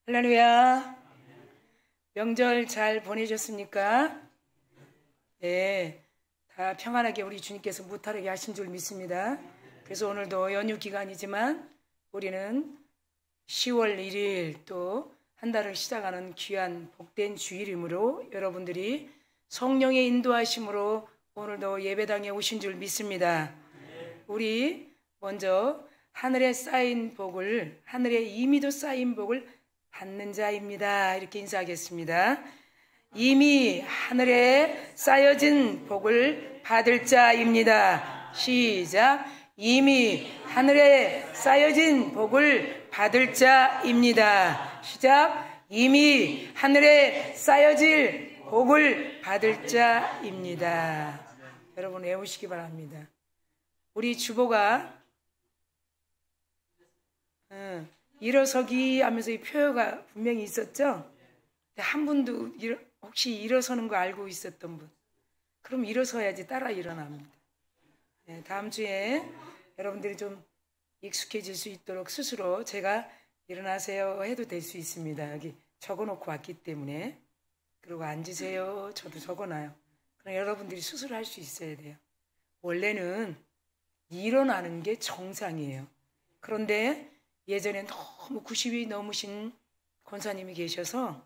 할렐루야. 명절 잘 보내셨습니까? 네, 다 평안하게 우리 주님께서 무탈하게 하신 줄 믿습니다. 그래서 오늘도 연휴 기간이지만 우리는 10월 1일 또 한 달을 시작하는 귀한 복된 주일이므로 여러분들이 성령의 인도하심으로 오늘도 예배당에 오신 줄 믿습니다. 우리 먼저 하늘에 쌓인 복을, 하늘에 이미도 쌓인 복을 받는 자입니다. 이렇게 인사하겠습니다. 이미 하늘에 쌓여진 복을 받을 자입니다. 시작. 이미 하늘에 쌓여진 복을 받을 자입니다. 시작. 이미 하늘에 쌓여질 복을 받을 자입니다. 여러분 외우시기 바랍니다. 우리 주보가 일어서기 하면서 이 표어가 분명히 있었죠? 한 분도 혹시 일어서는 거 알고 있었던 분? 그럼 일어서야지 따라 일어납니다. 네, 다음 주에 여러분들이 좀 익숙해질 수 있도록 스스로 제가 일어나세요 해도 될 수 있습니다. 여기 적어놓고 왔기 때문에. 그리고 앉으세요. 저도 적어놔요. 그럼 여러분들이 스스로 할 수 있어야 돼요. 원래는 일어나는 게 정상이에요. 그런데 예전에 너무 90이 넘으신 권사님이 계셔서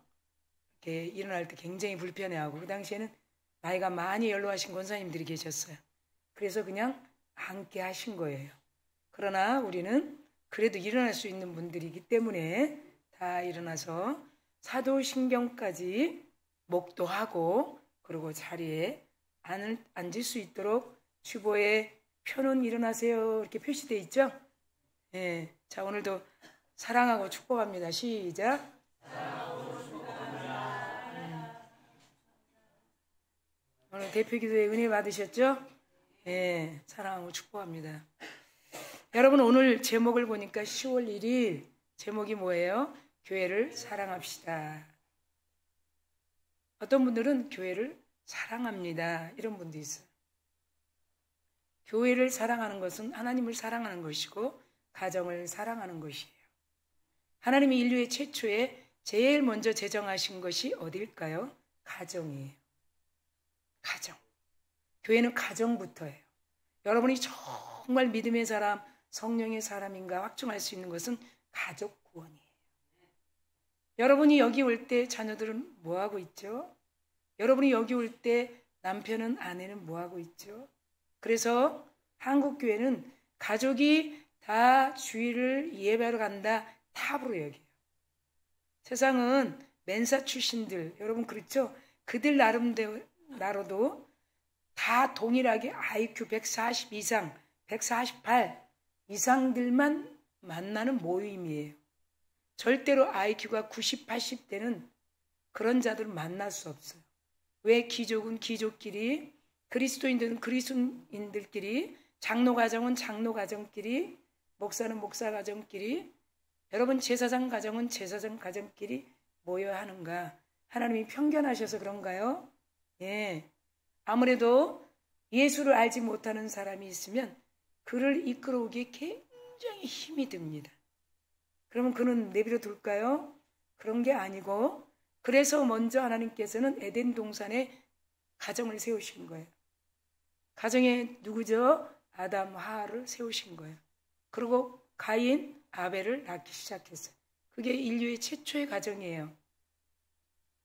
이렇게 일어날 때 굉장히 불편해하고 그 당시에는 나이가 많이 연로하신 권사님들이 계셨어요. 그래서 그냥 앉게 하신 거예요. 그러나 우리는 그래도 일어날 수 있는 분들이기 때문에 다 일어나서 사도신경까지 목도하고 그리고 자리에 앉을 수 있도록 주보에 표는 일어나세요 이렇게 표시되어 있죠? 네. 자, 오늘도 사랑하고 축복합니다. 시작. 오늘 대표기도에 은혜 받으셨죠? 네, 사랑하고 축복합니다. 여러분 오늘 제목을 보니까 10월 1일 제목이 뭐예요? 교회를 사랑합시다. 어떤 분들은 교회를 사랑합니다. 이런 분도 있어요. 교회를 사랑하는 것은 하나님을 사랑하는 것이고 가정을 사랑하는 것이에요. 하나님이 인류의 최초에 제일 먼저 제정하신 것이 어딜까요? 가정이에요. 가정. 교회는 가정부터예요. 여러분이 정말 믿음의 사람, 성령의 사람인가 확증할 수 있는 것은 가족 구원이에요. 여러분이 여기 올 때 자녀들은 뭐하고 있죠? 여러분이 여기 올 때 남편은 아내는 뭐하고 있죠? 그래서 한국교회는 가족이 다 주일을 예배하러 간다 탑으로 여겨요. 세상은 맨사 출신들 여러분 그렇죠? 그들 나로도 다 동일하게 IQ 140 이상 148 이상들만 만나는 모임이에요. 절대로 IQ가 90, 80대는 그런 자들을 만날 수 없어요. 왜? 귀족은 귀족끼리, 그리스도인들은 그리스도인들끼리, 장로가정은 장로가정끼리, 목사는 목사가정끼리, 여러분 제사장 가정은 제사장 가정끼리 모여야 하는가? 하나님이 편견하셔서 그런가요? 예. 아무래도 예수를 알지 못하는 사람이 있으면 그를 이끌어오기에 굉장히 힘이 듭니다. 그러면 그는 내버려 둘까요? 그런 게 아니고 그래서 먼저 하나님께서는 에덴 동산에 가정을 세우신 거예요. 가정에 누구죠? 아담, 하와를 세우신 거예요. 그리고 가인, 아벨을 낳기 시작했어요. 그게 인류의 최초의 가정이에요.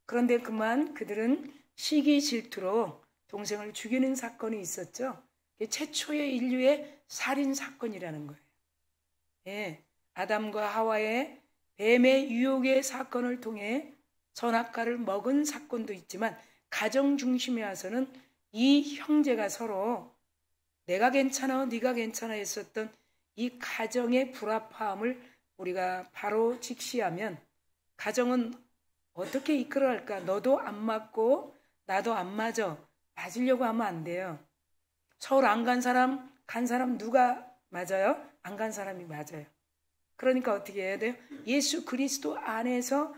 그런데 그만 그들은 시기 질투로 동생을 죽이는 사건이 있었죠. 그게 최초의 인류의 살인 사건이라는 거예요. 예, 아담과 하와의 뱀의 유혹의 사건을 통해 선악과를 먹은 사건도 있지만 가정 중심에 와서는 이 형제가 서로 내가 괜찮아 네가 괜찮아 했었던 이 가정의 불합화함을 우리가 바로 직시하면 가정은 어떻게 이끌어갈까? 너도 안 맞고 나도 안 맞아. 맞으려고 하면 안 돼요. 서울 안 간 사람, 간 사람 누가 맞아요? 안 간 사람이 맞아요. 그러니까 어떻게 해야 돼요? 예수 그리스도 안에서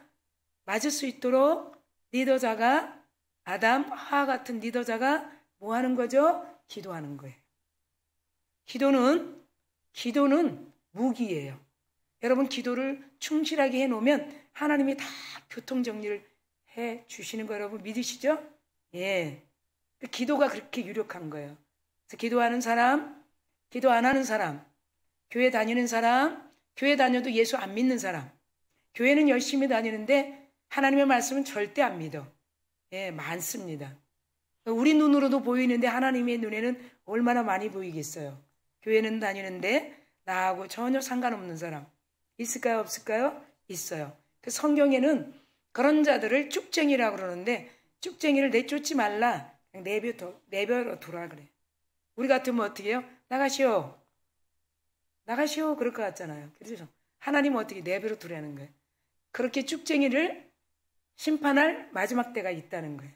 맞을 수 있도록 리더자가 아담, 하와 같은 리더자가 뭐 하는 거죠? 기도하는 거예요. 기도는 무기예요. 여러분 기도를 충실하게 해놓으면 하나님이 다 교통정리를 해 주시는 거 여러분 믿으시죠? 예. 기도가 그렇게 유력한 거예요. 그래서 기도하는 사람, 기도 안 하는 사람, 교회 다니는 사람, 교회 다녀도 예수 안 믿는 사람, 교회는 열심히 다니는데 하나님의 말씀은 절대 안 믿어. 예, 많습니다. 우리 눈으로도 보이는데 하나님의 눈에는 얼마나 많이 보이겠어요. 교회는 다니는데 나하고 전혀 상관없는 사람 있을까요? 없을까요? 있어요. 그 성경에는 그런 자들을 쭉쟁이라고 그러는데 쭉쟁이를 내쫓지 말라. 그냥 내버려 두라 그래. 우리 같으면 어떻게 해요? 나가시오. 나가시오. 그럴 것 같잖아요. 그래서 하나님은 어떻게 내버려 두라는 거예요. 그렇게 쭉쟁이를 심판할 마지막 때가 있다는 거예요.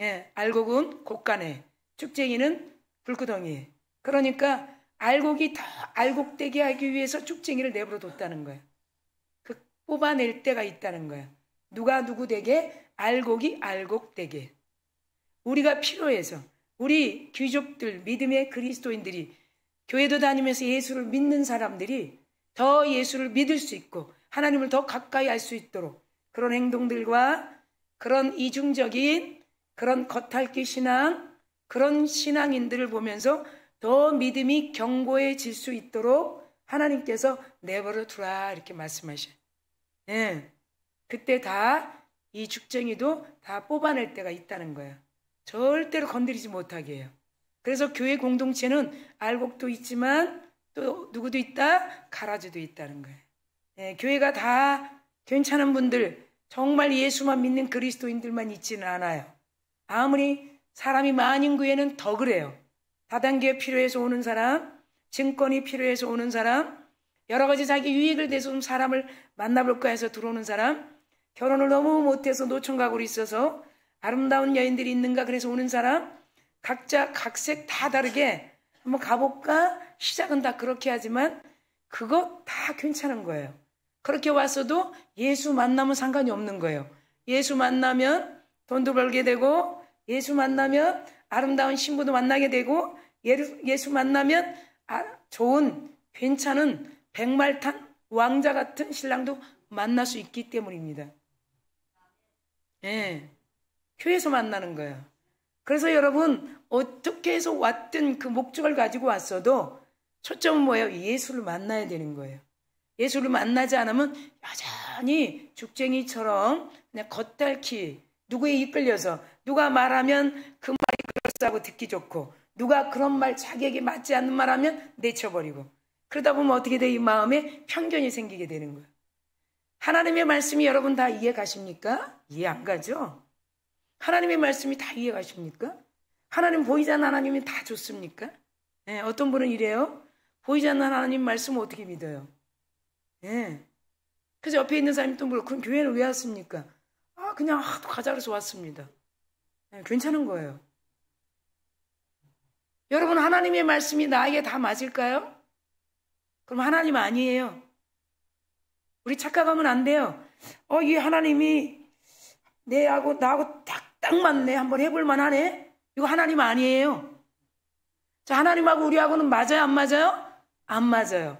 예, 알곡은 곳간에, 쭉쟁이는 불구덩이에. 그러니까 알곡이 더 알곡되게 하기 위해서 쭉쟁이를 내버려 뒀다는 거예요. 그 뽑아낼 때가 있다는 거예요. 누가 누구 되게? 알곡이 알곡되게. 우리가 필요해서 우리 귀족들, 믿음의 그리스도인들이 교회도 다니면서 예수를 믿는 사람들이 더 예수를 믿을 수 있고 하나님을 더 가까이 할 수 있도록 그런 행동들과 그런 이중적인 그런 겉핥기 신앙, 그런 신앙인들을 보면서 더 믿음이 견고해질 수 있도록 하나님께서 내버려 두라 이렇게 말씀하셔요. 예, 그때 다 이 죽쟁이도 다 뽑아낼 때가 있다는 거예요. 절대로 건드리지 못하게 해요. 그래서 교회 공동체는 알곡도 있지만 또 누구도 있다? 가라지도 있다는 거예요. 예, 교회가 다 괜찮은 분들, 정말 예수만 믿는 그리스도인들만 있지는 않아요. 아무리 사람이 많은 교회는 더 그래요. 다단계 필요해서 오는 사람, 증권이 필요해서 오는 사람, 여러 가지 자기 유익을 대서 사람을 만나볼까 해서 들어오는 사람, 결혼을 너무 못해서 노총각으로 있어서 아름다운 여인들이 있는가 그래서 오는 사람, 각자 각색 다 다르게 한번 가볼까? 시작은 다 그렇게 하지만 그거 다 괜찮은 거예요. 그렇게 왔어도 예수 만나면 상관이 없는 거예요. 예수 만나면 돈도 벌게 되고 예수 만나면 아름다운 신부도 만나게 되고 예수 만나면 좋은 괜찮은 백말탄 왕자 같은 신랑도 만날 수 있기 때문입니다. 예, 교회에서 만나는 거예요. 그래서 여러분 어떻게 해서 왔든 그 목적을 가지고 왔어도 초점은 뭐예요? 예수를 만나야 되는 거예요. 예수를 만나지 않으면 여전히 죽쟁이처럼 그냥 겉핥기, 누구에 이끌려서 누가 말하면 그 말이 그럴싸하고 듣기 좋고 누가 그런 말 자기에게 맞지 않는 말 하면 내쳐버리고 그러다 보면 어떻게 돼? 이 마음에 편견이 생기게 되는 거예요. 하나님의 말씀이 여러분 다 이해 가십니까? 이해 안 가죠? 하나님의 말씀이 다 이해 가십니까? 하나님 보이지 않는 하나님이 다 좋습니까? 네, 어떤 분은 이래요. 보이지 않는 하나님 말씀을 어떻게 믿어요? 네. 그래서 옆에 있는 사람이 또 물어. 그럼 교회는 왜 왔습니까? 그냥 가자 그래서 왔습니다. 네, 괜찮은 거예요. 여러분 하나님의 말씀이 나에게 다 맞을까요? 그럼 하나님 아니에요. 우리 착각하면 안 돼요. 이 하나님이 나하고 딱 맞네. 한번 해볼 만하네. 이거 하나님 아니에요. 자, 하나님하고 우리하고는 맞아요? 안 맞아요? 안 맞아요.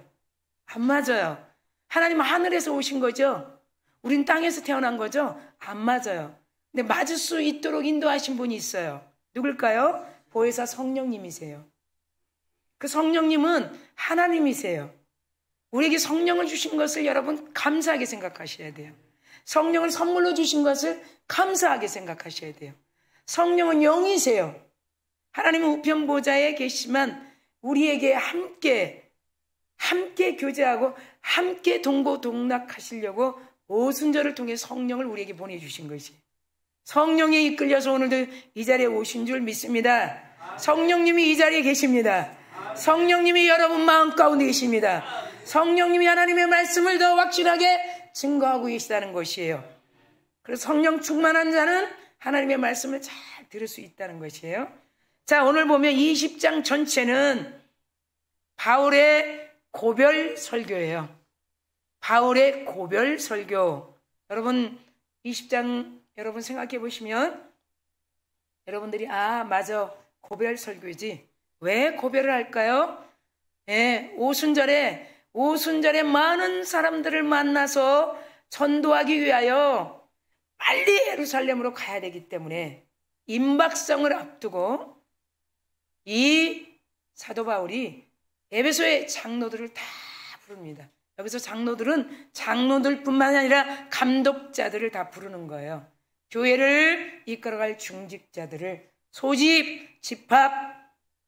안 맞아요. 하나님은 하늘에서 오신 거죠? 우린 땅에서 태어난 거죠? 안 맞아요. 근데 맞을 수 있도록 인도하신 분이 있어요. 누굴까요? 보혜사 성령님이세요. 그 성령님은 하나님이세요. 우리에게 성령을 주신 것을 여러분 감사하게 생각하셔야 돼요. 성령을 선물로 주신 것을 감사하게 생각하셔야 돼요. 성령은 영이세요. 하나님은 우편 보좌에 계시지만 우리에게 함께 교제하고 함께 동고동락하시려고 오순절을 통해 성령을 우리에게 보내주신 것이 성령에 이끌려서 오늘도 이 자리에 오신 줄 믿습니다. 성령님이 이 자리에 계십니다. 성령님이 여러분 마음 가운데 계십니다. 성령님이 하나님의 말씀을 더 확실하게 증거하고 계시다는 것이에요. 그래서 성령 충만한 자는 하나님의 말씀을 잘 들을 수 있다는 것이에요. 자, 오늘 보면 20장 전체는 바울의 고별 설교예요. 바울의 고별 설교. 여러분 20장 여러분 생각해 보시면 여러분들이 맞아 고별 설교지. 왜 고별을 할까요? 오순절에 많은 사람들을 만나서 전도하기 위하여 빨리 예루살렘으로 가야 되기 때문에 임박성을 앞두고 이 사도 바울이 에베소의 장로들을 다 부릅니다. 여기서 장로들은 장로들뿐만 아니라 감독자들을 다 부르는 거예요. 교회를 이끌어갈 중직자들을 소집, 집합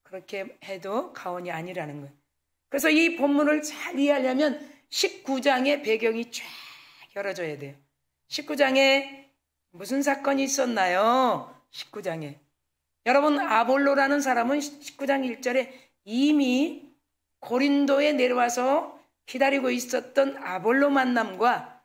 그렇게 해도 가언이 아니라는 거예요. 그래서 이 본문을 잘 이해하려면 19장의 배경이 쫙 열어줘야 돼요. 19장에 무슨 사건이 있었나요? 19장에 여러분, 아볼로라는 사람은 19장 1절에 이미 고린도에 내려와서 기다리고 있었던 아볼로 만남과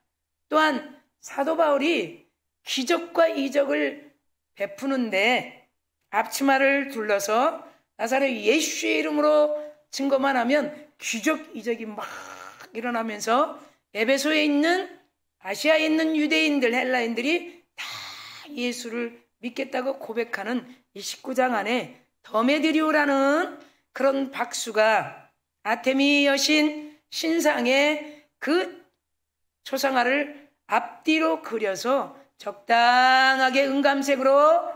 또한 사도 바울이 기적과 이적을 베푸는데 앞치마를 둘러서 나사렛 예수의 이름으로 증거만 하면 기적 이적이 막 일어나면서 에베소에 있는 아시아에 있는 유대인들 헬라인들이 다 예수를 믿겠다고 고백하는 이 19장 안에 더메드리오라는 그런 박수가 아테미 여신 신상의 그 초상화를 앞뒤로 그려서 적당하게 은감색으로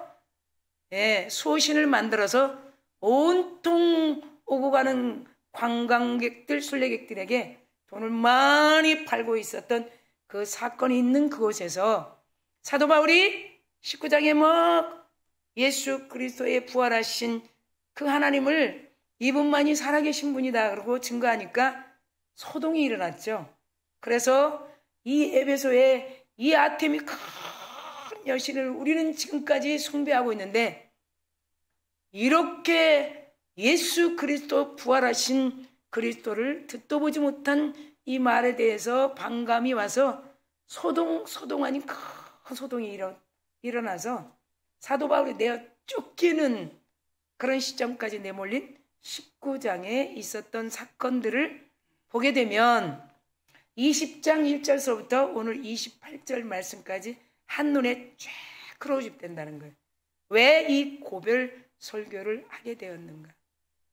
수호신을 만들어서 온통 오고 가는 관광객들, 순례객들에게 돈을 많이 팔고 있었던 그 사건이 있는 그곳에서 사도 바울이 19장에 예수 그리스도의 부활하신 그 하나님을 이분만이 살아계신 분이다 그러고 증거하니까 소동이 일어났죠. 그래서 이 에베소에 이 아테미 큰 여신을 우리는 지금까지 숭배하고 있는데 이렇게 예수 그리스도 부활하신 그리스도를 듣도 보지 못한 이 말에 대해서 반감이 와서 소동하니 큰 소동이 일어나서 사도 바울이 내어 쫓기는 그런 시점까지 내몰린 19장에 있었던 사건들을 보게 되면 20장 1절서부터 오늘 28절 말씀까지 한눈에 쫙 크로집된다는 거예요. 왜 이 고별 설교를 하게 되었는가?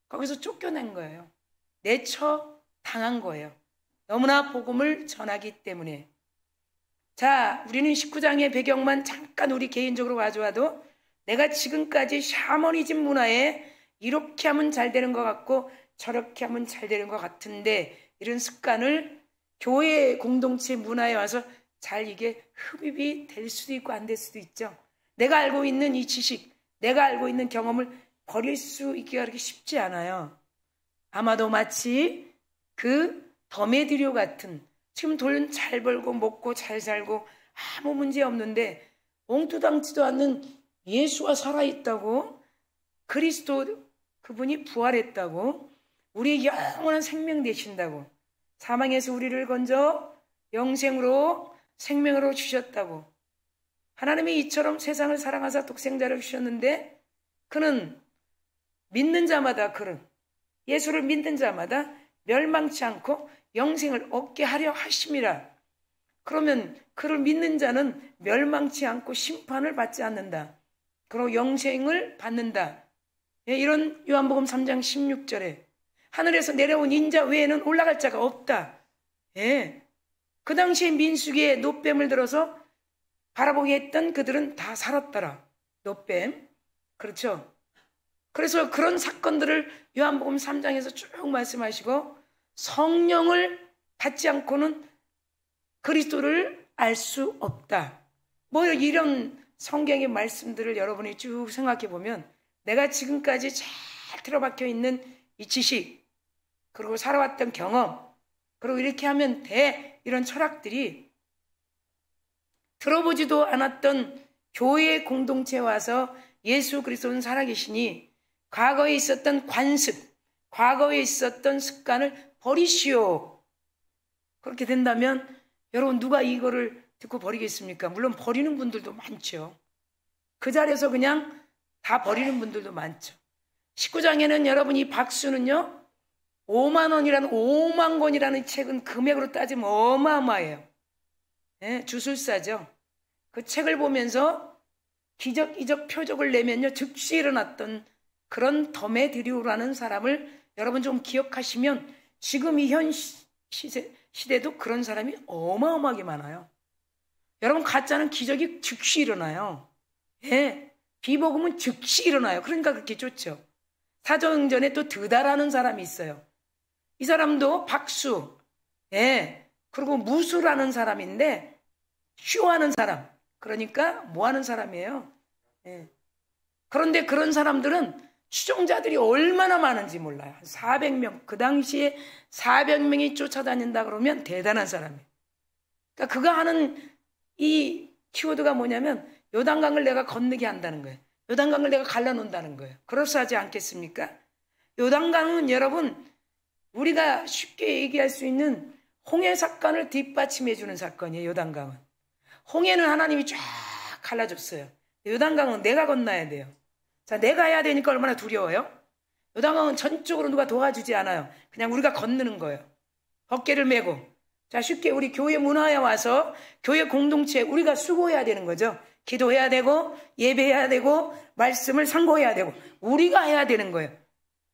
거기서 쫓겨난 거예요. 내쳐 당한 거예요. 너무나 복음을 전하기 때문에. 자, 우리는 19장의 배경만 잠깐 우리 개인적으로 가져와도 내가 지금까지 샤머니즘 문화에 이렇게 하면 잘 되는 것 같고 저렇게 하면 잘 되는 것 같은데 이런 습관을 교회 공동체 문화에 와서 잘 이게 흡입이 될 수도 있고 안 될 수도 있죠. 내가 알고 있는 이 지식, 내가 알고 있는 경험을 버릴 수 있기가 그렇게 쉽지 않아요. 아마도 마치 그 더메드리오 같은 지금 돈 잘 벌고 먹고 잘 살고 아무 문제 없는데 엉뚱당치도 않는 예수가 살아있다고 그리스도 그분이 부활했다고 우리의 영원한 생명 되신다고 사망에서 우리를 건져 영생으로 생명으로 주셨다고 하나님이 이처럼 세상을 사랑하사 독생자를 주셨는데 그는 믿는 자마다 그는 예수를 믿는 자마다 멸망치 않고 영생을 얻게 하려 하심이라. 그러면 그를 믿는 자는 멸망치 않고 심판을 받지 않는다. 그리고 영생을 받는다. 이런 요한복음 3장 16절에 하늘에서 내려온 인자 외에는 올라갈 자가 없다. 그 당시에 민수기에 놋뱀을 들어서 바라보게 했던 그들은 다 살았더라. 놋뱀. 그렇죠. 그래서 그런 사건들을 요한복음 3장에서 쭉 말씀하시고 성령을 받지 않고는 그리스도를 알 수 없다. 이런 성경의 말씀들을 여러분이 쭉 생각해 보면 내가 지금까지 잘 틀어박혀 있는 이 지식 그리고 살아왔던 경험 그리고 이렇게 하면 돼 이런 철학들이 들어보지도 않았던 교회 공동체에 와서 예수 그리스도는 살아계시니 과거에 있었던 관습 과거에 있었던 습관을 버리시오. 그렇게 된다면 여러분 누가 이거를 듣고 버리겠습니까? 물론 버리는 분들도 많죠. 그 자리에서 그냥 다 버리는 분들도 많죠. 19장에는 여러분 이 박수는요 5만 원이라는 5만 권이라는 책은 금액으로 따지면 어마어마해요. 주술사죠. 그 책을 보면서 기적 이적 표적을 내면요 즉시 일어났던 그런 더메드리오라는 사람을 여러분 좀 기억하시면 지금 이 현 시대도 그런 사람이 어마어마하게 많아요. 여러분, 가짜는 기적이 즉시 일어나요. 예, 비복음은 즉시 일어나요. 그러니까 그렇게 좋죠. 사도행전에 또 드다라는 사람이 있어요. 이 사람도 박수, 예, 그리고 무수라는 사람인데 쇼하는 사람, 그러니까 뭐하는 사람이에요. 예. 그런데 그런 사람들은 추종자들이 얼마나 많은지 몰라요. 400명, 그 당시에 400명이 쫓아다닌다 그러면 대단한 사람이에요. 그러니까 그가 하는 이 키워드가 뭐냐면 요단강을 내가 건너게 한다는 거예요. 요단강을 내가 갈라놓는다는 거예요. 그럴싸하지 않겠습니까? 요단강은 여러분, 우리가 쉽게 얘기할 수 있는 홍해 사건을 뒷받침해 주는 사건이에요. 요단강은. 홍해는 하나님이 쫙 갈라줬어요. 요단강은 내가 건너야 돼요. 자, 내가 해야 되니까 얼마나 두려워요? 요단강은 전적으로 누가 도와주지 않아요. 그냥 우리가 건너는 거예요. 어깨를 메고. 자, 쉽게 우리 교회 문화에 와서 교회 공동체에 우리가 수고해야 되는 거죠. 기도해야 되고 예배해야 되고 말씀을 상고해야 되고 우리가 해야 되는 거예요.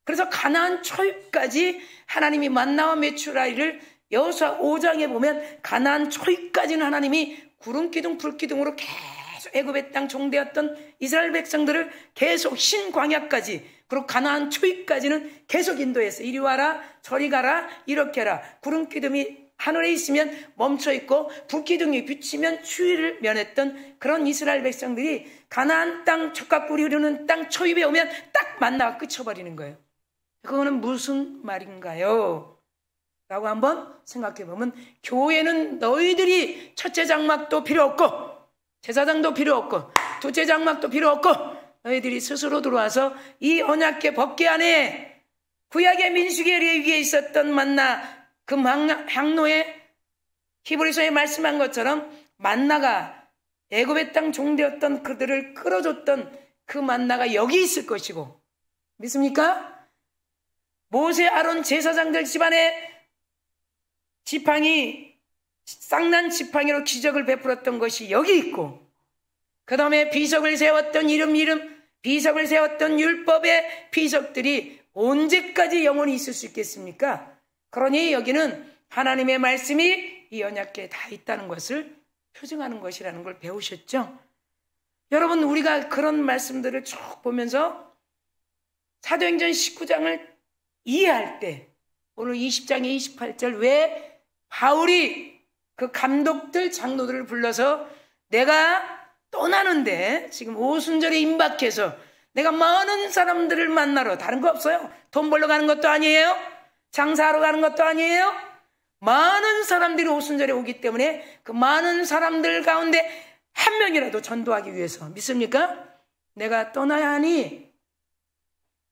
그래서 가나안 초입까지 하나님이 만나와 메추라기를 여호수아 5장에 보면 가나안 초입까지는 하나님이 구름 기둥 불 기둥으로 계속 애굽의 땅 종되었던 이스라엘 백성들을 계속 신광야까지, 그리고 가나안 초입까지는 계속 인도했어요. 이리 와라 저리 가라 이렇게 해라. 구름 기둥이 하늘에 있으면 멈춰 있고 불기둥이 비치면 추위를 면했던 그런 이스라엘 백성들이 가나안 땅 젖과 꿀이 흐르는 땅 초입에 오면 딱 만나가 끝쳐버리는 거예요. 그거는 무슨 말인가요? 라고 한번 생각해 보면, 교회는 너희들이 첫째 장막도 필요 없고 제사장도 필요 없고 둘째 장막도 필요 없고 너희들이 스스로 들어와서 이 언약궤 법궤 안에 구약의 민수기의 레위기에 있었던 만나, 그 항로에 히브리서에 말씀한 것처럼 만나가 애굽의 땅 종되었던 그들을 끌어줬던 그 만나가 여기 있을 것이고, 믿습니까? 모세 아론 제사장들 집안에 지팡이, 쌍난 지팡이로 기적을 베풀었던 것이 여기 있고, 그 다음에 비석을 세웠던 비석을 세웠던 율법의 비석들이 언제까지 영원히 있을 수 있겠습니까? 그러니 여기는 하나님의 말씀이 이 언약궤에 다 있다는 것을 표징하는 것이라는 걸 배우셨죠? 여러분, 우리가 그런 말씀들을 쭉 보면서 사도행전 19장을 이해할 때, 오늘 20장에 28절, 왜 바울이 그 감독들, 장로들을 불러서 내가 떠나는데 지금 오순절에 임박해서 내가 많은 사람들을 만나러, 다른 거 없어요. 돈 벌러 가는 것도 아니에요. 장사하러 가는 것도 아니에요. 많은 사람들이 오순절에 오기 때문에 그 많은 사람들 가운데 한 명이라도 전도하기 위해서, 믿습니까? 내가 떠나야 하니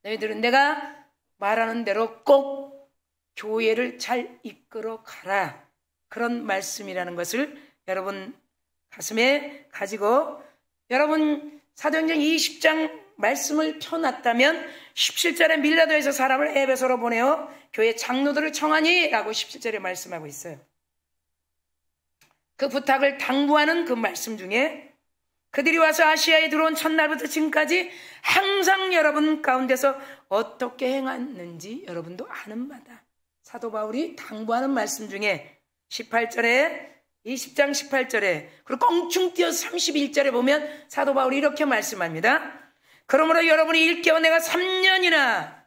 너희들은 내가 말하는 대로 꼭 교회를 잘 이끌어 가라. 그런 말씀이라는 것을 여러분 가슴에 가지고, 여러분 사도행전 20장 말씀을 펴놨다면 17절에 밀라도에서 사람을 에베소로 보내어 교회 장로들을 청하니 라고 17절에 말씀하고 있어요. 그 부탁을 당부하는 그 말씀 중에 그들이 와서 아시아에 들어온 첫날부터 지금까지 항상 여러분 가운데서 어떻게 행했는지 여러분도 아는 바다. 사도 바울이 당부하는 말씀 중에 18절에, 20장 18절에, 그리고 껑충 뛰어서 31절에 보면 사도 바울이 이렇게 말씀합니다. 그러므로 여러분이 일깨워 내가 3년이나,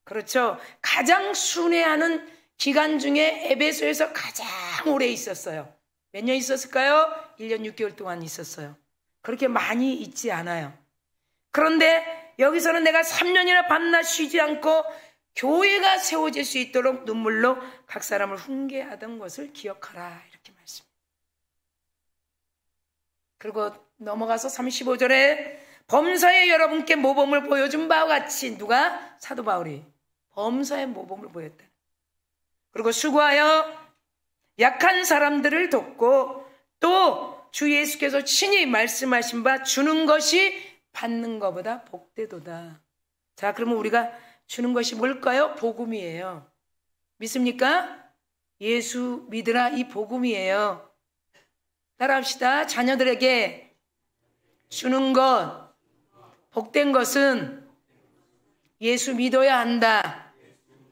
그렇죠, 가장 순회하는 기간 중에 에베소에서 가장 오래 있었어요. 몇 년 있었을까요? 1년 6개월 동안 있었어요. 그렇게 많이 있지 않아요. 그런데 여기서는 내가 3년이나 밤낮 쉬지 않고 교회가 세워질 수 있도록 눈물로 각 사람을 훈계하던 것을 기억하라, 이렇게 말씀. 그리고 넘어가서 35절에 범사에 여러분께 모범을 보여준 바와 같이, 누가? 사도 바울이 범사에 모범을 보였다. 그리고 수고하여 약한 사람들을 돕고 또 주 예수께서 친히 말씀하신 바 주는 것이 받는 것보다 복되도다. 자, 그러면 우리가 주는 것이 뭘까요? 복음이에요. 믿습니까? 예수 믿으라, 이 복음이에요. 따라합시다. 자녀들에게 주는 것, 복된 것은 예수 믿어야 한다.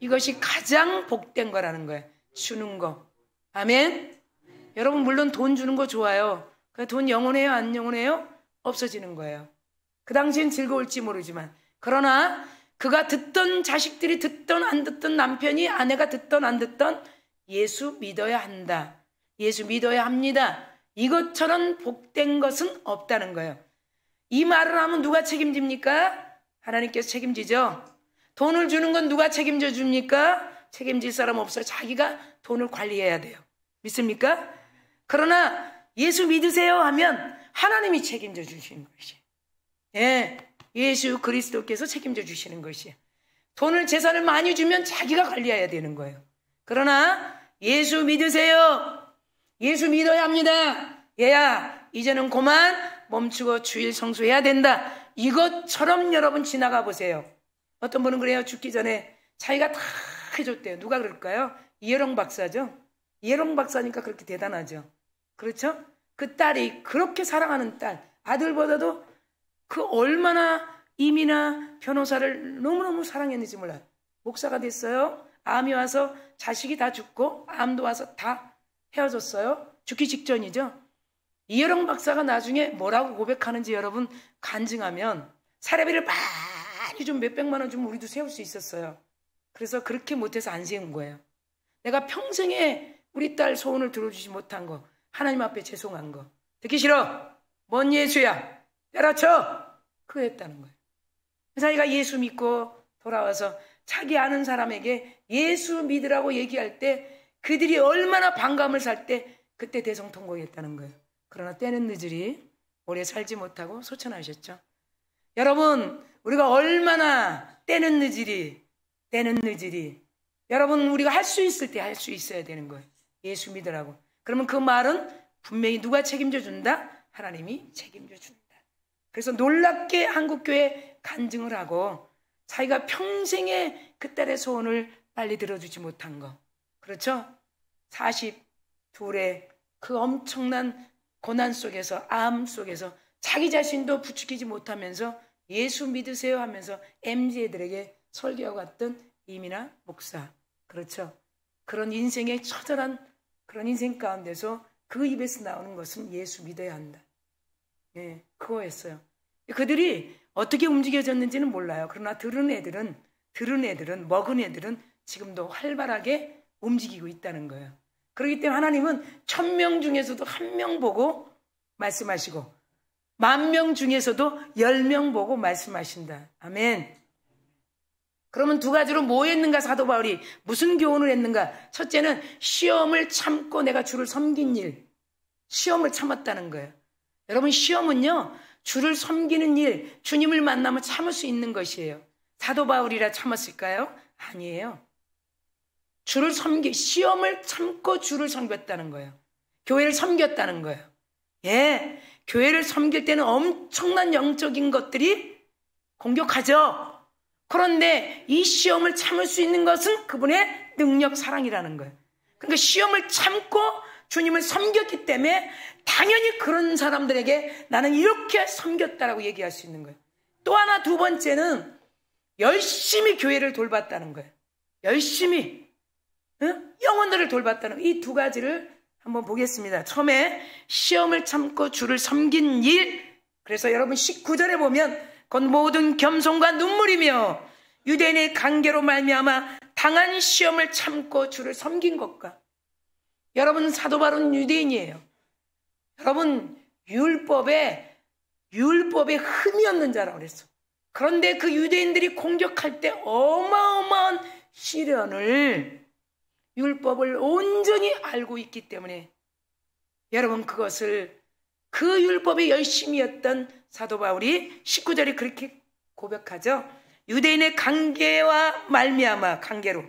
이것이 가장 복된 거라는 거예요. 주는 거. 아멘. 여러분, 물론 돈 주는 거 좋아요. 돈 영원해요? 안 영원해요? 없어지는 거예요. 그 당시엔 즐거울지 모르지만, 그러나 그가 듣던, 자식들이 듣던 안 듣던, 남편이 아내가 듣던 안 듣던, 예수 믿어야 한다, 예수 믿어야 합니다, 이것처럼 복된 것은 없다는 거예요. 이 말을 하면 누가 책임집니까? 하나님께서 책임지죠. 돈을 주는 건 누가 책임져 줍니까? 책임질 사람 없어요. 자기가 돈을 관리해야 돼요. 믿습니까? 그러나 예수 믿으세요 하면 하나님이 책임져 주시는 것이에요. 예, 예수 그리스도께서 책임져 주시는 것이에요. 돈을, 재산을 많이 주면 자기가 관리해야 되는 거예요. 그러나 예수 믿으세요. 예수 믿어야 합니다. 얘야, 이제는 그만 멈추고 주일 성수해야 된다. 이것처럼 여러분 지나가 보세요. 어떤 분은 그래요. 죽기 전에 자기가 다 해줬대요. 누가 그럴까요? 이혜롱 박사죠. 이혜롱 박사니까 그렇게 대단하죠. 그렇죠? 그 딸이 그렇게 사랑하는 딸, 아들보다도 그 얼마나 이민아 변호사를 너무너무 사랑했는지 몰라요. 목사가 됐어요. 암이 와서 자식이 다 죽고 암도 와서 다 헤어졌어요. 죽기 직전이죠. 이혜롱 박사가 나중에 뭐라고 고백하는지 여러분 간증하면, 사례비를 많이 좀 몇백만 원 주면 우리도 세울 수 있었어요. 그래서 그렇게 못해서 안 세운 거예요. 내가 평생에 우리 딸 소원을 들어주지 못한 거, 하나님 앞에 죄송한 거, 듣기 싫어, 뭔 예수야, 때려쳐, 그거 했다는 거예요. 자기가 예수 믿고 돌아와서 자기 아는 사람에게 예수 믿으라고 얘기할 때 그들이 얼마나 반감을 살 때 그때 대성통곡했다는 거예요. 그러나 때는 늦으리 오래 살지 못하고 소천하셨죠. 여러분, 우리가 얼마나 때는 늦으리 여러분, 우리가 할 수 있을 때 할 수 있어야 되는 거예요. 예수 믿으라고. 그러면 그 말은 분명히 누가 책임져 준다? 하나님이 책임져 준다. 그래서 놀랍게 한국교회 간증을 하고 자기가 평생에 그 딸의 소원을 빨리 들어주지 못한 거, 그렇죠? 42의 그 엄청난 고난 속에서, 암 속에서 자기 자신도 부추기지 못하면서 예수 믿으세요 하면서 MZ애들에게 설교하고 갔던 이민아 목사, 그렇죠? 그런 인생의 처절한 그런 인생 가운데서 그 입에서 나오는 것은 예수 믿어야 한다. 예, 그거였어요. 그들이 어떻게 움직여졌는지는 몰라요. 그러나 들은 애들은, 먹은 애들은 지금도 활발하게 움직이고 있다는 거예요. 그렇기 때문에 하나님은 1000명 중에서도 1명 보고 말씀하시고 10,000명 중에서도 10명 보고 말씀하신다. 아멘. 그러면 두 가지로 뭐 했는가? 사도 바울이 무슨 교훈을 했는가? 첫째는 시험을 참고 내가 주를 섬긴 일, 시험을 참았다는 거예요. 여러분, 시험은요, 주를 섬기는 일, 주님을 만나면 참을 수 있는 것이에요. 사도 바울이라 참았을까요? 아니에요. 시험을 참고 주를 섬겼다는 거예요. 교회를 섬겼다는 거예요. 예, 교회를 섬길 때는 엄청난 영적인 것들이 공격하죠. 그런데 이 시험을 참을 수 있는 것은 그분의 능력, 사랑이라는 거예요. 그러니까 시험을 참고 주님을 섬겼기 때문에 당연히 그런 사람들에게 나는 이렇게 섬겼다라고 얘기할 수 있는 거예요. 또 하나, 두 번째는 열심히 교회를 돌봤다는 거예요. 열심히 영혼들을 돌봤다는 이 두 가지를 한번 보겠습니다. 처음에 시험을 참고 주를 섬긴 일. 그래서 여러분 19절에 보면 곧 모든 겸손과 눈물이며 유대인의 관계로 말미암아 당한 시험을 참고 주를 섬긴 것과, 여러분, 사도 바울은 유대인이에요. 여러분, 율법에 흠이 없는 자라고 그랬어. 그런데 그 유대인들이 공격할 때 어마어마한 시련을, 율법을 온전히 알고 있기 때문에 여러분, 그것을, 그 율법에 열심이었던 사도 바울이 19절에 그렇게 고백하죠. 유대인의 관계와 말미암아, 관계로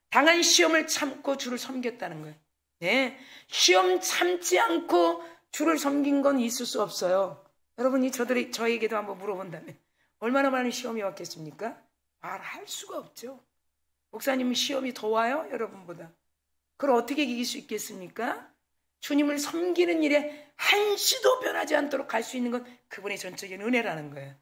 당한 시험을 참고 주를 섬겼다는 거예요. 네, 시험 참지 않고 주를 섬긴 건 있을 수 없어요. 여러분이 저에게도 한번 물어본다면 얼마나 많은 시험이 왔겠습니까? 말할 수가 없죠. 목사님, 시험이 더 와요? 여러분보다. 그걸 어떻게 이길 수 있겠습니까? 주님을 섬기는 일에 한시도 변하지 않도록 갈 수 있는 건 그분의 전적인 은혜라는 거예요.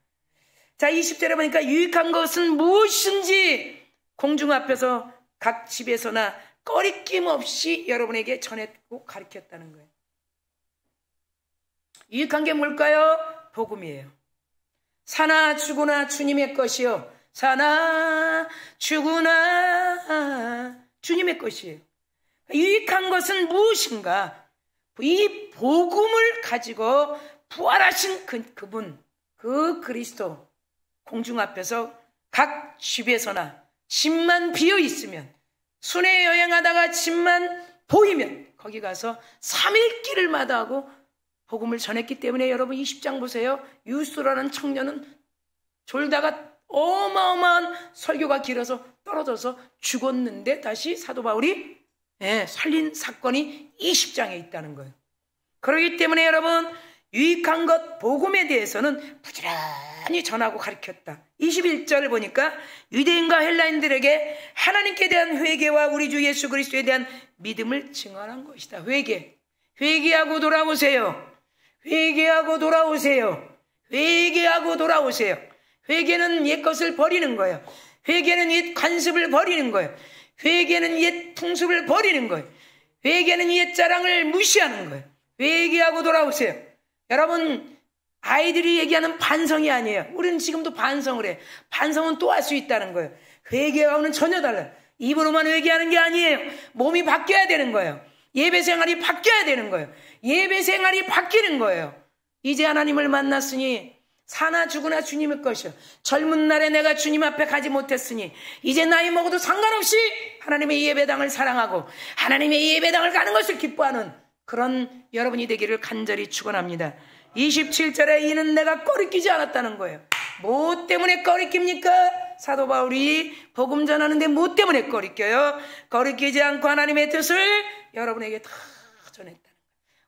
자, 20절에 보니까 유익한 것은 무엇인지 공중 앞에서 각 집에서나 꺼리낌 없이 여러분에게 전했고 가르쳤다는 거예요. 유익한 게 뭘까요? 복음이에요. 사나 죽으나 주님의 것이요. 사나 죽으나 주님의 것이에요. 유익한 것은 무엇인가? 이 복음을 가지고 부활하신 그분, 그 그리스도 공중 앞에서 각 집에서나 집만 비어 있으면, 순회 여행하다가 집만 보이면 거기 가서 3일 길을 마다하고 복음을 전했기 때문에 여러분 20장 보세요. 유스라는 청년은 졸다가 어마어마한 설교가 길어서 떨어져서 죽었는데 다시 사도 바울이 살린 사건이 20장에 있다는 거예요. 그렇기 때문에 여러분 유익한 것 복음에 대해서는 부지런히 전하고 가르쳤다. 21절을 보니까 유대인과 헬라인들에게 하나님께 대한 회개와 우리 주 예수 그리스도에 대한 믿음을 증언한 것이다. 회개하고 돌아오세요. 회개하고 돌아오세요. 회개하고 돌아오세요. 회개는 옛 것을 버리는 거예요. 회개는 옛 관습을 버리는 거예요. 회개는 옛 풍습을 버리는 거예요. 회개는 옛 자랑을 무시하는 거예요. 회개하고 돌아오세요. 여러분, 아이들이 얘기하는 반성이 아니에요. 우리는 지금도 반성을 해. 반성은 또 할 수 있다는 거예요. 회개하고는 전혀 달라요. 입으로만 회개하는 게 아니에요. 몸이 바뀌어야 되는 거예요. 예배 생활이 바뀌어야 되는 거예요. 예배 생활이 바뀌는 거예요. 이제 하나님을 만났으니 사나 죽으나 주님의 것이요. 젊은 날에 내가 주님 앞에 가지 못했으니 이제 나이 먹어도 상관없이 하나님의 예배당을 사랑하고 하나님의 예배당을 가는 것을 기뻐하는 그런 여러분이 되기를 간절히 축원합니다. 27절에 이는 내가 꺼리끼지 않았다는 거예요. 뭐 때문에 꺼리낍니까? 사도 바울이 복음 전하는데 뭐 때문에 꺼리껴요? 꺼리끼지 않고 하나님의 뜻을 여러분에게 다 전했다는 거예요.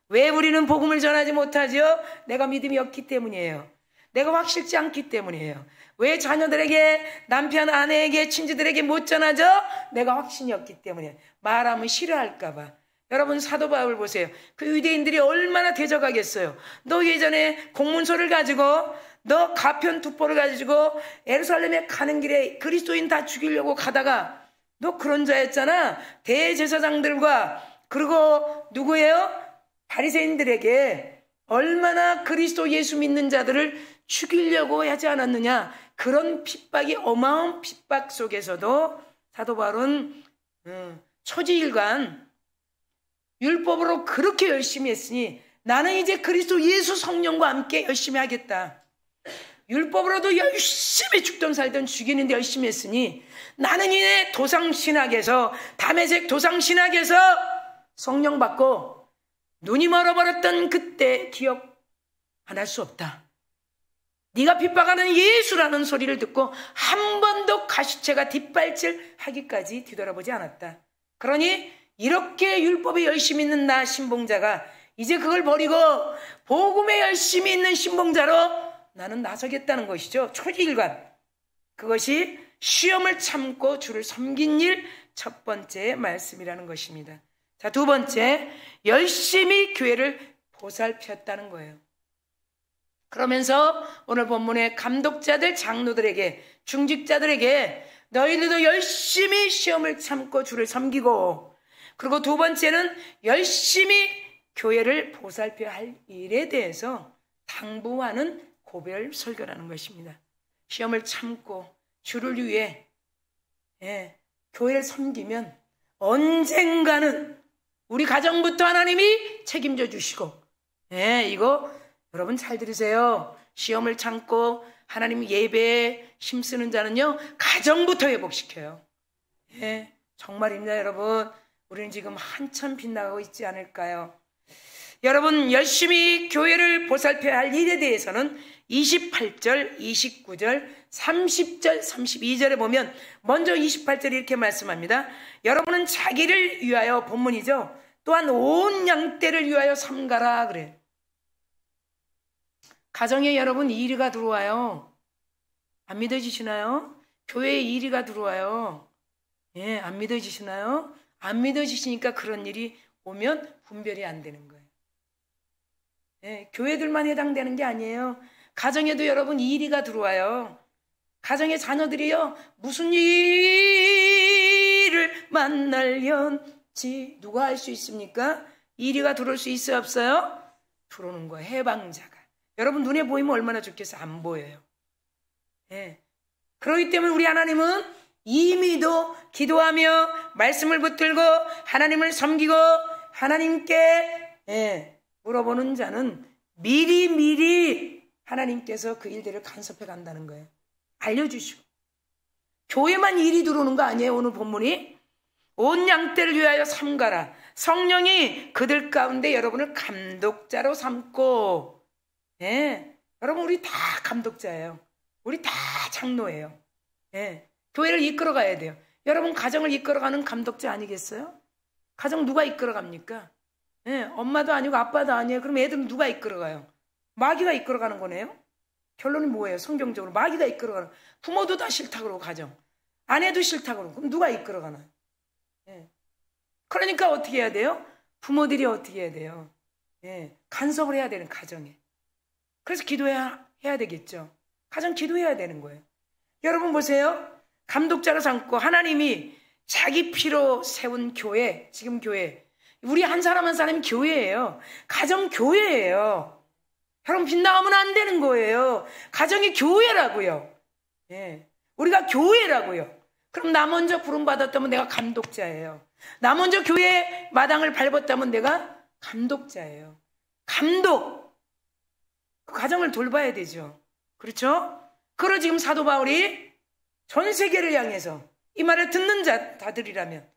왜 우리는 복음을 전하지 못하죠? 내가 믿음이 없기 때문이에요. 내가 확실치 않기 때문이에요. 왜 자녀들에게, 남편, 아내에게, 친지들에게 못 전하죠? 내가 확신이 없기 때문이에요. 말하면 싫어할까 봐. 여러분 사도 바울 보세요. 그 유대인들이 얼마나 대적하겠어요. 너 예전에 공문서를 가지고 너 가편 투포를 가지고 예루살렘에 가는 길에 그리스도인 다 죽이려고 가다가 너 그런 자였잖아. 대제사장들과 그리고 누구예요? 바리새인들에게 얼마나 그리스도 예수 믿는 자들을 죽이려고 하지 않았느냐. 그런 핍박이 어마어마한 핍박 속에서도 사도 바울은 초지일관 율법으로 그렇게 열심히 했으니 나는 이제 그리스도 예수 성령과 함께 열심히 하겠다. 율법으로도 열심히 죽던 살던 죽이는데 열심히 했으니 나는 이제 도상신학에서 다메섹 도상신학에서 성령 받고 눈이 멀어버렸던 그때 기억 안 할 수 없다. 네가 핍박하는 예수라는 소리를 듣고 한 번도 가시체가 뒷발질 하기까지 뒤돌아보지 않았다. 그러니 이렇게 율법에 열심히 있는 나 신봉자가 이제 그걸 버리고 복음에 열심히 있는 신봉자로 나는 나서겠다는 것이죠. 초지일관. 그것이 시험을 참고 주를 섬긴 일 첫 번째 말씀이라는 것입니다. 자, 두 번째, 열심히 교회를 보살폈다는 거예요. 그러면서 오늘 본문의 감독자들, 장로들에게, 중직자들에게 너희들도 열심히 시험을 참고 주를 섬기고, 그리고 두 번째는 열심히 교회를 보살펴야 할 일에 대해서 당부하는 고별 설교라는 것입니다. 시험을 참고 주를 위해 교회를 섬기면 언젠가는 우리 가정부터 하나님이 책임져 주시고, 이거 여러분 잘 들으세요. 시험을 참고 하나님 예배에 힘쓰는 자는요 가정부터 회복시켜요. 정말입니다. 여러분, 우리는 지금 한참 빗나가고 있지 않을까요? 여러분, 열심히 교회를 보살펴야 할 일에 대해서는 28절, 29절, 30절, 32절에 보면 먼저 28절에 이렇게 말씀합니다. 여러분은 자기를 위하여, 본문이죠, 또한 온 양떼를 위하여 삼가라 그래. 가정에 여러분 이리가 들어와요. 안 믿어지시나요? 교회에 이리가 들어와요. 안 믿어지시나요? 안 믿어지시니까 그런 일이 오면 분별이 안 되는 거예요. 교회들만 해당되는 게 아니에요. 가정에도 여러분 이리가 들어와요. 가정의 자녀들이요, 무슨 일을 만날련지 누가 알 수 있습니까? 이리가 들어올 수 있어요, 없어요? 들어오는 거예요. 해방자가. 여러분 눈에 보이면 얼마나 좋겠어요. 안 보여요. 예. 그렇기 때문에 우리 하나님은 이미도 기도하며 말씀을 붙들고 하나님을 섬기고 하나님께 물어보는 자는 미리 하나님께서 그 일들을 간섭해 간다는 거예요. 알려주시고. 교회만 일이 들어오는 거 아니에요. 오늘 본문이 온 양떼를 위하여 삼가라. 성령이 그들 가운데 여러분을 감독자로 삼고. 여러분 우리 다 감독자예요. 우리 다 장로예요. 교회를 이끌어 가야 돼요. 여러분 가정을 이끌어가는 감독자 아니겠어요? 가정 누가 이끌어갑니까? 엄마도 아니고 아빠도 아니에요. 그럼 애들은 누가 이끌어가요? 마귀가 이끌어가는 거네요. 결론이 뭐예요? 성경적으로 마귀가 이끌어가는. 부모도 다 싫다 그러고 가정. 아내도 싫다 그러고. 그럼 누가 이끌어가나요? 그러니까 어떻게 해야 돼요? 부모들이 어떻게 해야 돼요? 간섭을 해야 되는 가정에. 그래서 기도해야 되겠죠. 가정 기도해야 되는 거예요. 여러분 보세요. 감독자로 삼고 하나님이 자기 피로 세운 교회, 지금 교회. 우리 한 사람 한 사람이 교회예요. 가정 교회예요. 여러분 빗나가면 안 되는 거예요. 가정이 교회라고요. 우리가 교회라고요. 그럼 나 먼저 부름받았다면 내가 감독자예요. 나 먼저 교회 마당을 밟았다면 내가 감독자예요. 감독. 그 가정을 돌봐야 되죠. 그렇죠? 그러 지금 사도 바울이 전 세계를 향해서 이 말을 듣는 자들이라면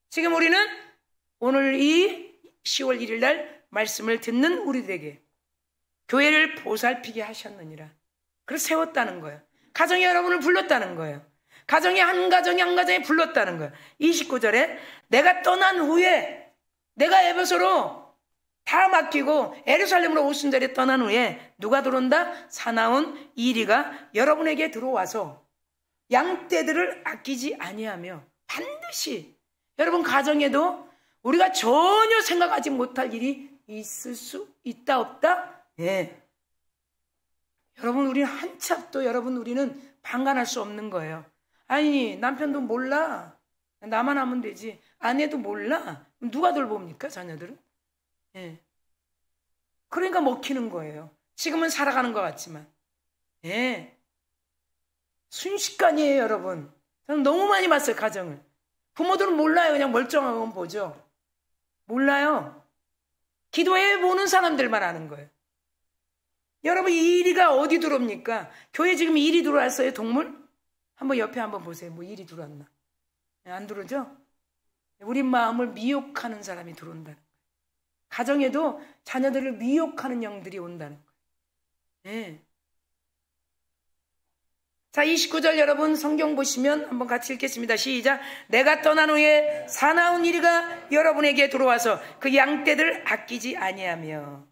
지금 우리는 오늘 이 10월 1일 날 말씀을 듣는 우리들에게 교회를 보살피게 하셨느니라. 그래서 세웠다는 거예요. 가정이 여러분을 불렀다는 거예요. 가정이 한 가정에 불렀다는 거예요. 29절에 내가 떠난 후에 내가 에베소로 다 맡기고 예루살렘으로 오순절에 떠난 후에 누가 들어온다? 사나운 이리가 여러분에게 들어와서 양떼들을 아끼지 아니하며 반드시 여러분 가정에도 우리가 전혀 생각하지 못할 일이 있을 수 있다 없다? 여러분 우리는 한참도 여러분 우리는 방관할 수 없는 거예요. 아니 남편도 몰라. 나만 하면 되지. 아내도 몰라. 누가 돌봅니까 자녀들은? 그러니까 먹히는 거예요. 지금은 살아가는 것 같지만. 순식간이에요 여러분. 저는 너무 많이 봤어요 가정을. 부모들은 몰라요. 그냥 멀쩡하건 보죠. 몰라요. 기도해보는 사람들만 아는 거예요. 여러분 이 일이가 어디 들어옵니까? 교회 지금 일이 들어왔어요 동물? 한번 옆에 한번 보세요. 뭐 일이 들어왔나? 안 들어오죠? 우리 마음을 미혹하는 사람이 들어온다는 거예요. 가정에도 자녀들을 미혹하는 영들이 온다는 거예요. 자 29절 여러분 성경 보시면 한번 같이 읽겠습니다. 시작. 내가 떠난 후에 사나운 이리가 여러분에게 들어와서 그 양떼들 아끼지 아니하며.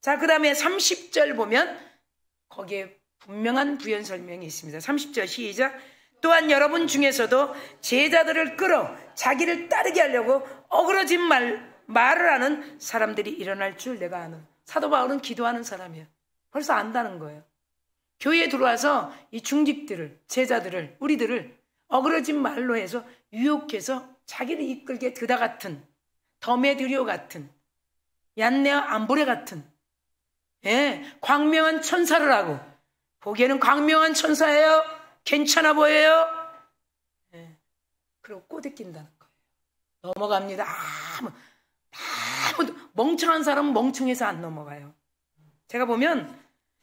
자 그 다음에 30절 보면 거기에 분명한 부연 설명이 있습니다. 30절 시작. 또한 여러분 중에서도 제자들을 끌어 자기를 따르게 하려고 어그러진 말을 하는 사람들이 일어날 줄 내가 아는. 사도 바울은 기도하는 사람이에요. 벌써 안다는 거예요. 교회에 들어와서 이 중직들을, 제자들을, 우리들을 어그러진 말로 해서 유혹해서 자기를 이끌게 드다 같은, 더메드리오 같은, 얀네와 암보레 같은, 광명한 천사를 하고, 보기에는 광명한 천사예요. 괜찮아 보여요. 그리고 꼬드낀다는 거예요. 넘어갑니다. 아무 멍청한 사람은 멍청해서 안 넘어가요. 제가 보면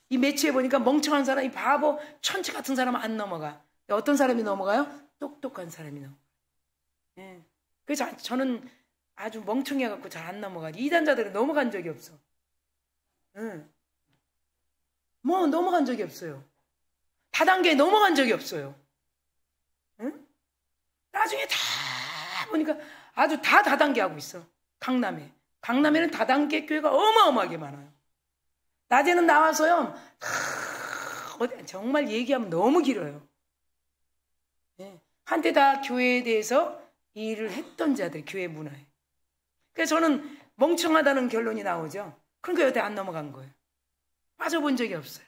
이 매체에 보니까 멍청한 사람이 바보 천치 같은 사람은 안 넘어가. 어떤 사람이 넘어가요? 똑똑한 사람이 넘어가요. 그래서 저는 아주 멍청해갖고 잘 안 넘어가요. 이단자들은 넘어간 적이 없어. 뭐 넘어간 적이 없어요. 다단계에 넘어간 적이 없어요. 나중에 다 보니까 아주 다 다단계 하고 있어. 강남에는 다단계 교회가 어마어마하게 많아요. 낮에는 나와서요 정말 얘기하면 너무 길어요. 한때 다 교회에 대해서 일을 했던 자들, 교회 문화에. 그래서 저는 멍청하다는 결론이 나오죠. 그러니까 여태 안 넘어간 거예요. 빠져본 적이 없어요.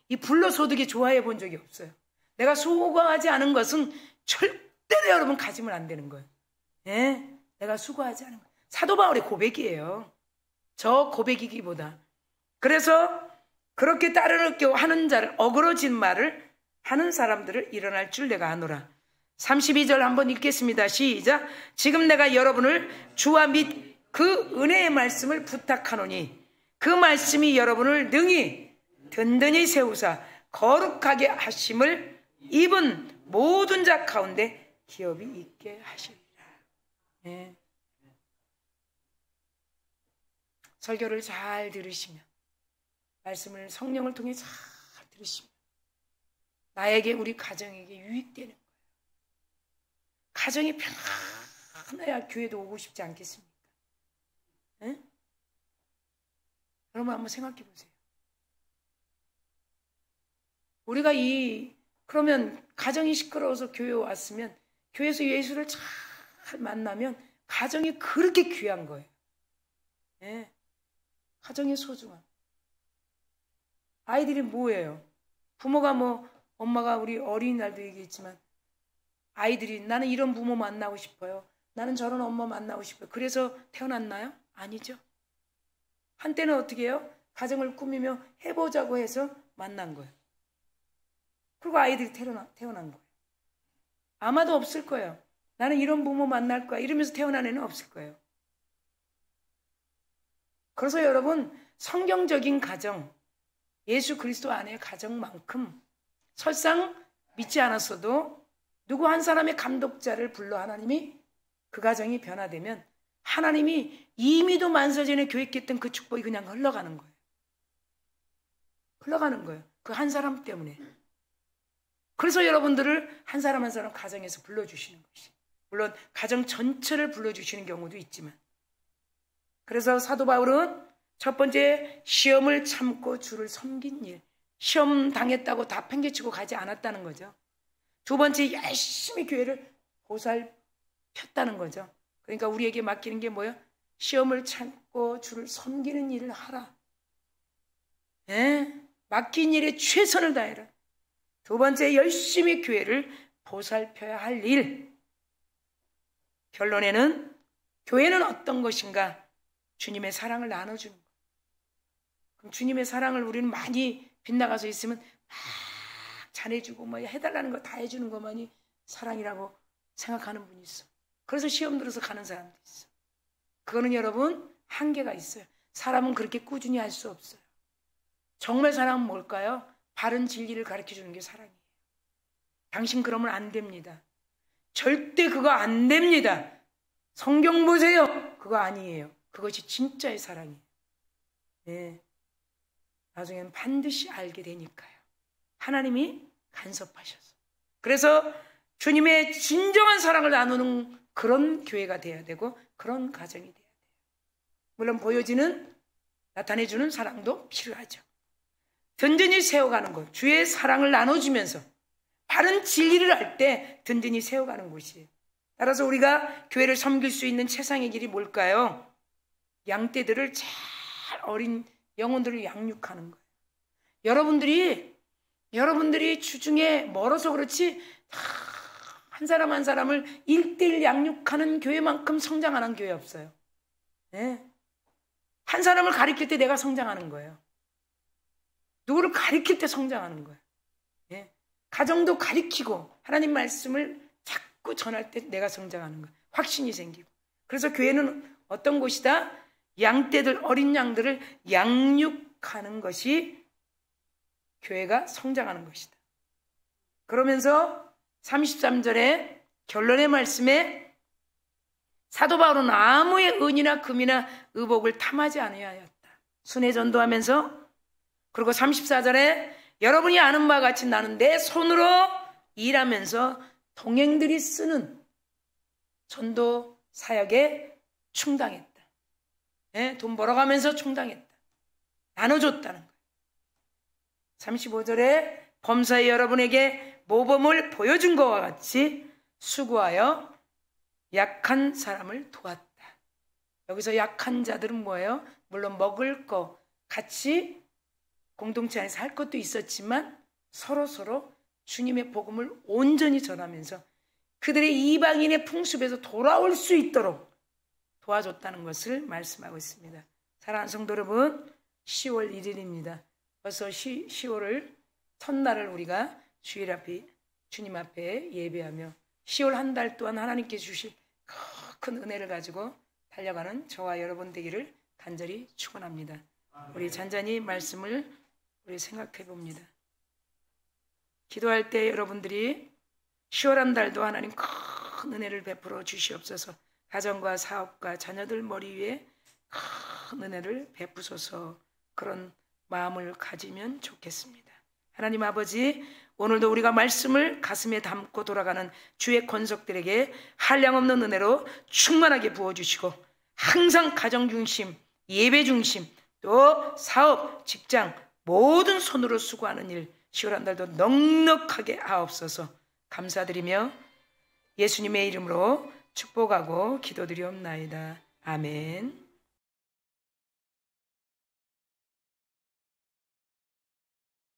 이 불로소득이 좋아해 본 적이 없어요. 내가 수고하지 않은 것은 절대로 여러분 가지면 안 되는 거예요. 내가 수고하지 않은 것. 사도 바울의 고백이에요. 저 고백이기보다 그래서 그렇게 따르게 하는 자를, 어그러진 말을 하는 사람들을 일어날 줄 내가 아노라. 32절 한번 읽겠습니다. 시작. 지금 내가 여러분을 주와 및 그 은혜의 말씀을 부탁하노니 그 말씀이 여러분을 능히 든든히 세우사 거룩하게 하심을 입은 모든 자 가운데 기업이 있게 하시리라. 네. 설교를 잘 들으시면, 말씀을 성령을 통해 잘 들으시면 나에게, 우리 가정에게 유익되는 거예요. 가정이 편해야 교회도 오고 싶지 않겠습니까? 네? 여러분 한번 생각해 보세요. 우리가 그러면 가정이 시끄러워서 교회에 왔으면, 교회에서 예수를 잘 만나면 가정이 그렇게 귀한 거예요. 네. 가정의 소중함. 아이들이 뭐예요? 부모가 엄마가 우리 어린이날도 얘기했지만, 아이들이 나는 이런 부모 만나고 싶어요. 나는 저런 엄마 만나고 싶어요. 그래서 태어났나요? 아니죠. 한때는 어떻게 해요? 가정을 꾸미며 해보자고 해서 만난 거예요. 그리고 아이들이 태어난 거예요. 아마도 없을 거예요. 나는 이런 부모 만날 거야 이러면서 태어난 애는 없을 거예요. 그래서 여러분, 성경적인 가정, 예수 그리스도 안의 가정만큼 설상 믿지 않았어도 누구 한 사람의 감독자를 불러 하나님이 그 가정이 변화되면 하나님이 이미도 만세전에 계획했던 그 축복이 그냥 흘러가는 거예요. 흘러가는 거예요. 그 한 사람 때문에. 그래서 여러분들을 한 사람 한 사람 가정에서 불러주시는 것이, 물론 가정 전체를 불러주시는 경우도 있지만, 그래서 사도 바울은 첫 번째, 시험을 참고 주를 섬긴 일, 시험 당했다고 다 팽개치고 가지 않았다는 거죠. 두 번째, 열심히 교회를 보살폈다는 거죠. 그러니까 우리에게 맡기는 게 뭐예요? 시험을 참고 주를 섬기는 일을 하라. 맡긴 일에 최선을 다해라. 두 번째, 열심히 교회를 보살펴야 할 일. 결론에는 교회는 어떤 것인가? 주님의 사랑을 나눠주는 거예요. 그럼 주님의 사랑을 우리는 많이 빗나가서 있으면 막 잘해주고 해달라는 거 다 해주는 것만이 사랑이라고 생각하는 분이 있어. 그래서 시험 들어서 가는 사람도 있어. 그거는 여러분 한계가 있어요. 사람은 그렇게 꾸준히 할 수 없어요. 정말 사랑은 뭘까요? 바른 진리를 가르쳐주는 게 사랑이에요. 당신 그러면 안 됩니다. 절대 그거 안 됩니다. 성경 보세요. 그거 아니에요. 그것이 진짜의 사랑이에요. 네. 나중에는 반드시 알게 되니까요. 하나님이 간섭하셔서. 그래서 주님의 진정한 사랑을 나누는 그런 교회가 돼야 되고 그런 가정이 돼야 돼요. 물론 보여지는, 나타내주는 사랑도 필요하죠. 든든히 세워가는 것, 주의 사랑을 나눠주면서 바른 진리를 할 때 든든히 세워가는 곳이에요. 따라서 우리가 교회를 섬길 수 있는 최상의 길이 뭘까요? 양떼들을 잘 어린 영혼들을 양육하는 거예요. 여러분들이 주중에 멀어서 그렇지 한 사람 한 사람을 1:1 양육하는 교회만큼 성장 안 한 교회 없어요. 네. 한 사람을 가르칠 때 내가 성장하는 거예요. 누구를 가르칠 때 성장하는 거예요. 네. 가정도 가르치고 하나님 말씀을 자꾸 전할 때 내가 성장하는 거예요. 확신이 생기고. 그래서 교회는 어떤 곳이다? 양떼들, 어린 양들을 양육하는 것이 교회가 성장하는 것이다. 그러면서 33절에 결론의 말씀에 사도 바울은 아무의 은이나 금이나 의복을 탐하지 아니하였다. 순회 전도하면서, 그리고 34절에 여러분이 아는 바와 같이 나는 내 손으로 일하면서 동행들이 쓰는 전도 사역에 충당했다. 네, 돈 벌어가면서 충당했다. 나눠줬다는 거예요. 35절에 범사에 여러분에게 모범을 보여준 것과 같이 수고하여 약한 사람을 도왔다. 여기서 약한 자들은 뭐예요? 물론 먹을 거 같이 공동체 안에서 할 것도 있었지만 서로 주님의 복음을 온전히 전하면서 그들의 이방인의 풍습에서 돌아올 수 있도록 도와줬다는 것을 말씀하고 있습니다. 사랑하는 성도 여러분, 10월 1일입니다. 벌써 10월을 첫날을 우리가 주일 앞에 주님 앞에 예배하며 10월 한 달 동안 하나님께 주실 큰 은혜를 가지고 달려가는 저와 여러분 되기를 간절히 축원합니다. 우리 잔잔히 말씀을 우리 생각해 봅니다. 기도할 때 여러분들이 10월 한 달도 하나님 큰 은혜를 베풀어 주시옵소서. 가정과 사업과 자녀들 머리 위에 큰 은혜를 베푸소서. 그런 마음을 가지면 좋겠습니다. 하나님 아버지, 오늘도 우리가 말씀을 가슴에 담고 돌아가는 주의 권속들에게 한량없는 은혜로 충만하게 부어주시고 항상 가정 중심, 예배 중심, 또 사업, 직장 모든 손으로 수고하는 일 10월 한 달도 넉넉하게 하옵소서. 감사드리며 예수님의 이름으로 축복하고 기도드리옵나이다. 아멘.